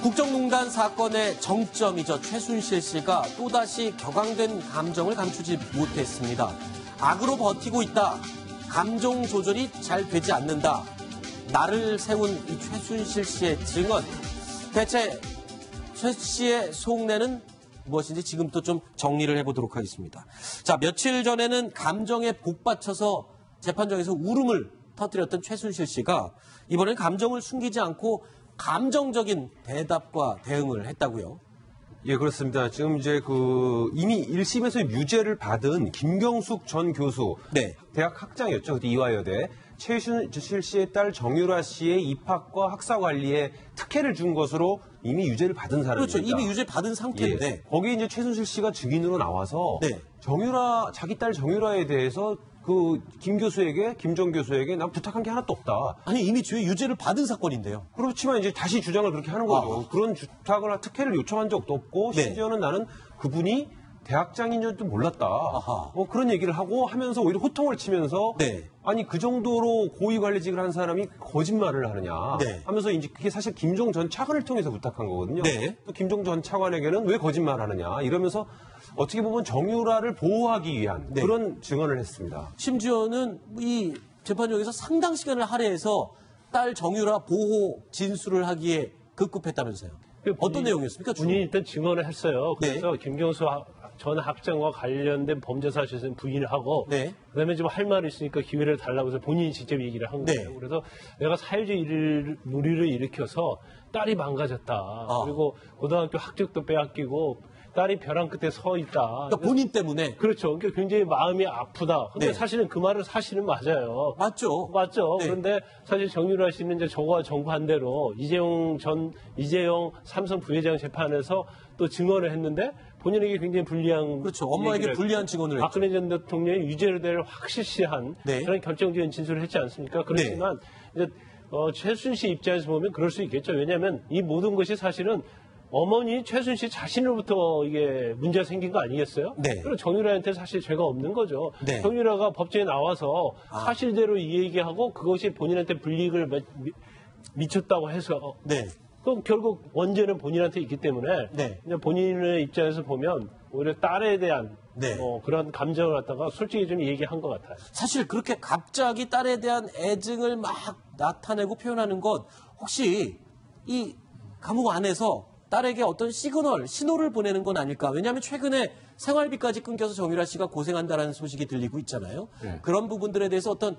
국정농단 사건의 정점이죠. 최순실 씨가 또다시 격앙된 감정을 감추지 못했습니다. 악으로 버티고 있다. 감정 조절이 잘 되지 않는다. 나를 세운 이 최순실 씨의 증언. 대체 최 씨의 속내는 무엇인지 지금부터 좀 정리를 해보도록 하겠습니다. 자, 며칠 전에는 감정에 복받쳐서 재판정에서 울음을 터뜨렸던 최순실 씨가 이번엔 감정을 숨기지 않고 감정적인 대답과 대응을 했다고요? 예, 그렇습니다. 지금 이제 이미 1심에서 유죄를 받은 김경숙 전 교수, 네. 대학 학장이었죠. 그때 이화여대. 최순실 씨의 딸 정유라 씨의 입학과 학사 관리에 특혜를 준 것으로 이미 유죄를 받은 사람입니다. 그렇죠. 이미 유죄 받은 상태인데. 예. 거기에 이제 최순실 씨가 증인으로 나와서 네. 자기 딸 정유라에 대해서 김 전 교수에게 난 부탁한 게 하나도 없다. 아니, 이미 유죄를 받은 사건인데요. 그렇지만 이제 다시 주장을 그렇게 하는 거죠. 그런 부탁을 특혜를 요청한 적도 없고, 네. 심지어는 나는 그분이 대학장인 줄도 몰랐다. 그런 얘기를 하면서 오히려 호통을 치면서 네. 아니 그 정도로 고위 관리직을 한 사람이 거짓말을 하느냐 네. 하면서 이제 그게 사실 김종 전 차관을 통해서 부탁한 거거든요. 네. 또 김종 전 차관에게는 왜 거짓말하느냐 이러면서 어떻게 보면 정유라를 보호하기 위한 네. 그런 증언을 했습니다. 심지어는 이 재판정에서 상당 시간을 할애해서 딸 정유라 보호 진술을 하기에 급급했다면서요. 어떤 내용이었습니까? 본인이 일단 증언을 했어요. 그래서 네. 김경수 전 학장과 관련된 범죄 사실은 부인을 하고 네. 그다음에 지금 할 말이 있으니까 기회를 달라고 해서 본인이 직접 얘기를 한 거예요. 네. 그래서 내가 사회주의 무리를 일으켜서 딸이 망가졌다. 그리고 고등학교 학적도 빼앗기고 딸이 벼랑 끝에 서 있다. 그러니까 본인 때문에. 그렇죠. 그러니까 굉장히 마음이 아프다. 근데 네. 사실은 그 말은 사실은 맞아요. 맞죠. 맞죠. 네. 그런데 사실 정유라 씨는 이제 저와 정반대로 이재용 삼성 부회장 재판에서 또 증언을 했는데 본인에게 굉장히 불리한. 그렇죠. 엄마에게 불리한 증언을 했죠. 박근혜 전 대통령의 유죄를 확실시한 네. 그런 결정적인 진술을 했지 않습니까? 그렇지만 이제 최순실 입장에서 보면 그럴 수 있겠죠. 왜냐하면 이 모든 것이 사실은 어머니 최순실 자신으로부터 이게 문제가 생긴 거 아니겠어요? 네. 그리고 정유라한테 사실 죄가 없는 거죠. 네. 정유라가 법정에 나와서 사실대로 얘기하고 그것이 본인한테 불이익을 미쳤다고 해서 네. 그럼 결국 원죄는 본인한테 있기 때문에 네. 그냥 본인의 입장에서 보면 오히려 딸에 대한 네. 그런 감정을 갖다가 솔직히 좀 얘기한 것 같아요. 사실 그렇게 갑자기 딸에 대한 애증을 막 나타내고 표현하는 것 혹시 이 감옥 안에서 딸에게 어떤 신호를 보내는 건 아닐까. 왜냐하면 최근에 생활비까지 끊겨서 정유라 씨가 고생한다라는 소식이 들리고 있잖아요. 네. 그런 부분들에 대해서 어떤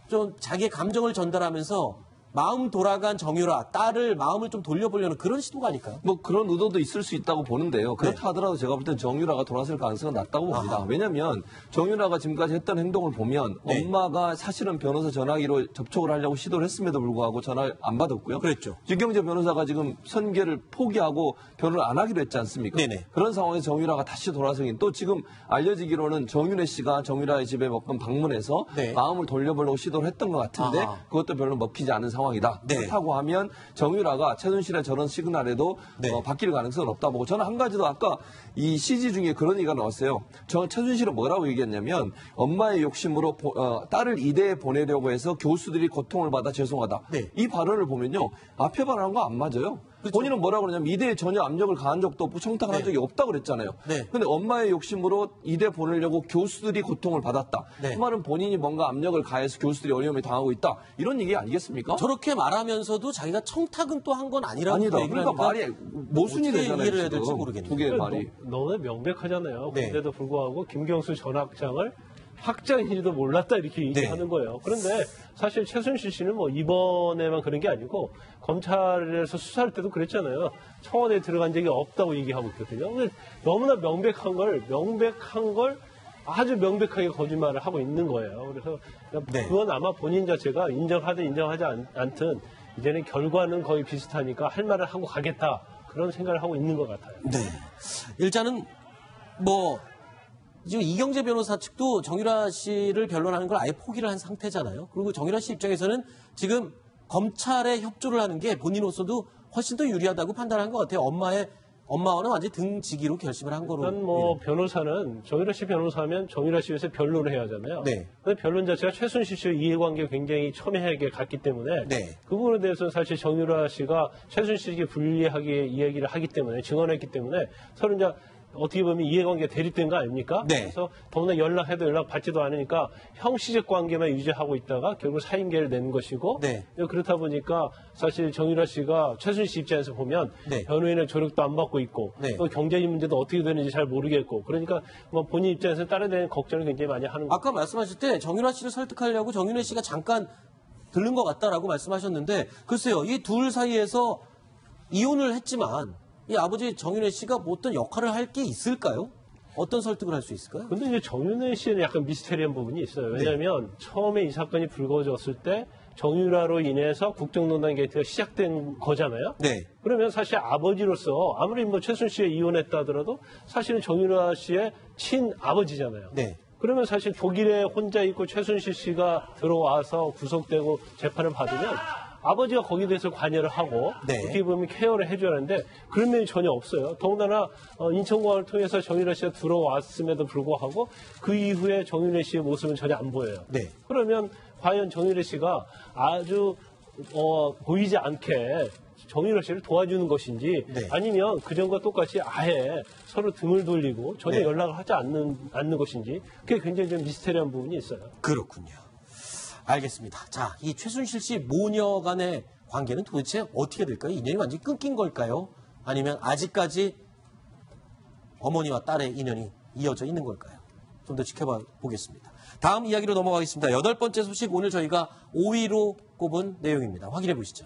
좀 자기의 감정을 전달하면서 마음 돌아간 정유라, 딸을 마음을 좀 돌려보려는 그런 시도가 아닐까요? 뭐 그런 의도도 있을 수 있다고 보는데요. 그렇다 하더라도 제가 볼 땐 정유라가 돌아설 가능성은 낮다고 봅니다. 왜냐하면 정유라가 지금까지 했던 행동을 보면 네. 엄마가 사실은 변호사 전화기로 접촉을 하려고 시도를 했음에도 불구하고 전화를 안 받았고요. 그랬죠. 유경재 변호사가 지금 선계를 포기하고 변호를 안 하기로 했지 않습니까? 네네. 그런 상황에서 정유라가 다시 돌아서긴 또 지금 알려지기로는 정윤혜 씨가 정유라의 집에 몇 번 방문해서 네. 마음을 돌려보려고 시도를 했던 것 같은데 그것도 별로 먹히지 않은 상황이다. 네. 그렇다고 하면 정유라가 최순실의 저런 시그널에도 네. 바뀔 가능성은 없다 보고 저는 한 가지도 아까 이 CG 중에 그런 얘기가 나왔어요. 최순실은 뭐라고 얘기했냐면 엄마의 욕심으로 딸을 이대에 보내려고 해서 교수들이 고통을 받아 죄송하다. 네. 이 발언을 보면요. 앞에 발언한 거 안 맞아요. 그렇죠. 본인은 뭐라고 그러냐면 이대에 전혀 압력을 가한 적도 없고 청탁을 한 네. 적이 없다고 그랬잖아요. 네. 근데 엄마의 욕심으로 이대 보내려고 교수들이 고통을 받았다. 네. 그 말은 본인이 뭔가 압력을 가해서 교수들이 어려움을 당하고 있다. 이런 얘기 아니겠습니까? 저렇게 말하면서도 자기가 청탁은 또 한 건 아니라고 아니다. 얘기를 그러니까 하니까 말이 모순이 어떻게 되잖아요. 이해를 해야 될지 지금. 모르겠네요. 두 개의 말이. 너무 명백하잖아요. 네. 그런데도 불구하고 김경수 전 학장을 학장인지도 몰랐다 이렇게 얘기하는 거예요. 그런데 사실 최순실 씨는 뭐 이번에만 그런 게 아니고 검찰에서 수사할 때도 그랬잖아요. 청와대에 들어간 적이 없다고 얘기하고 있거든요. 근데 너무나 명백한 걸 아주 명백하게 거짓말을 하고 있는 거예요. 그래서 네. 그건 아마 본인 자체가 인정하든 인정하지 않든 이제는 결과는 거의 비슷하니까 할 말을 하고 가겠다. 그런 생각을 하고 있는 것 같아요. 네. 일단은 지금 이경재 변호사 측도 정유라 씨를 변론하는 걸 아예 포기를 한 상태잖아요. 그리고 정유라 씨 입장에서는 지금 검찰에 협조를 하는 게 본인으로서도 훨씬 더 유리하다고 판단한 것 같아요. 엄마의 엄마와는 완전히 등지기로 결심을 한 거로. 일단 뭐 변호사는 정유라 씨 변호사하면 정유라 씨 위해서 변론을 해야 하잖아요. 네. 근데 변론 자체가 최순실 씨의 이해관계가 굉장히 첨예하게 갔기 때문에 네. 그 부분에 대해서는 사실 정유라 씨가 최순실 씨에게 불리하게 이야기를 하기 때문에 증언했기 때문에 서로 이제 어떻게 보면 이해관계가 대립된 거 아닙니까? 네. 그래서 더구나 연락해도 연락 받지도 않으니까 형식적 관계만 유지하고 있다가 결국 사임계를 낸 것이고 네. 그렇다 보니까 사실 정유라 씨가 최순실 씨 입장에서 보면 네. 변호인의 조력도 안 받고 있고 네. 또 경제적 문제도 어떻게 되는지 잘 모르겠고 그러니까 뭐 본인 입장에서 다른 데는 걱정을 굉장히 많이 하는 거죠. 아까 말씀하실 때 정유라 씨를 설득하려고 정윤혜 씨가 잠깐 들른 것 같다라고 말씀하셨는데 글쎄요. 이 둘 사이에서 이혼을 했지만 이 아버지 정윤혜 씨가 뭐 어떤 역할을 할 게 있을까요? 어떤 설득을 할 수 있을까요? 근데 이제 정윤회 씨는 약간 미스테리한 부분이 있어요. 왜냐하면 처음에 이 사건이 불거졌을 때 정유라로 인해서 국정농단 게이트가 시작된 거잖아요. 네. 그러면 사실 아버지로서 아무리 뭐 최순실 씨에 이혼했다 하더라도 사실은 정유라 씨의 친아버지잖아요. 네. 그러면 사실 독일에 혼자 있고 최순실 씨가 들어와서 구속되고 재판을 받으면 아버지가 거기에 대해서 관여를 하고 네. 어떻게 보면 케어를 해줘야 하는데 그런 면이 전혀 없어요. 더군다나 인천공항을 통해서 정유라 씨가 들어왔음에도 불구하고 그 이후에 정유라 씨의 모습은 전혀 안 보여요. 네. 그러면 과연 정유라 씨가 아주 보이지 않게 정유라 씨를 도와주는 것인지 네. 아니면 그전과 똑같이 아예 서로 등을 돌리고 전혀 네. 연락을 하지 않는 것인지 그게 굉장히 좀 미스테리한 부분이 있어요. 그렇군요. 알겠습니다. 자, 이 최순실 씨 모녀 간의 관계는 도대체 어떻게 될까요? 인연이 완전히 끊긴 걸까요? 아니면 아직까지 어머니와 딸의 인연이 이어져 있는 걸까요? 좀 더 지켜봐 보겠습니다. 다음 이야기로 넘어가겠습니다. 8번째 소식 오늘 저희가 5위로 꼽은 내용입니다. 확인해 보시죠.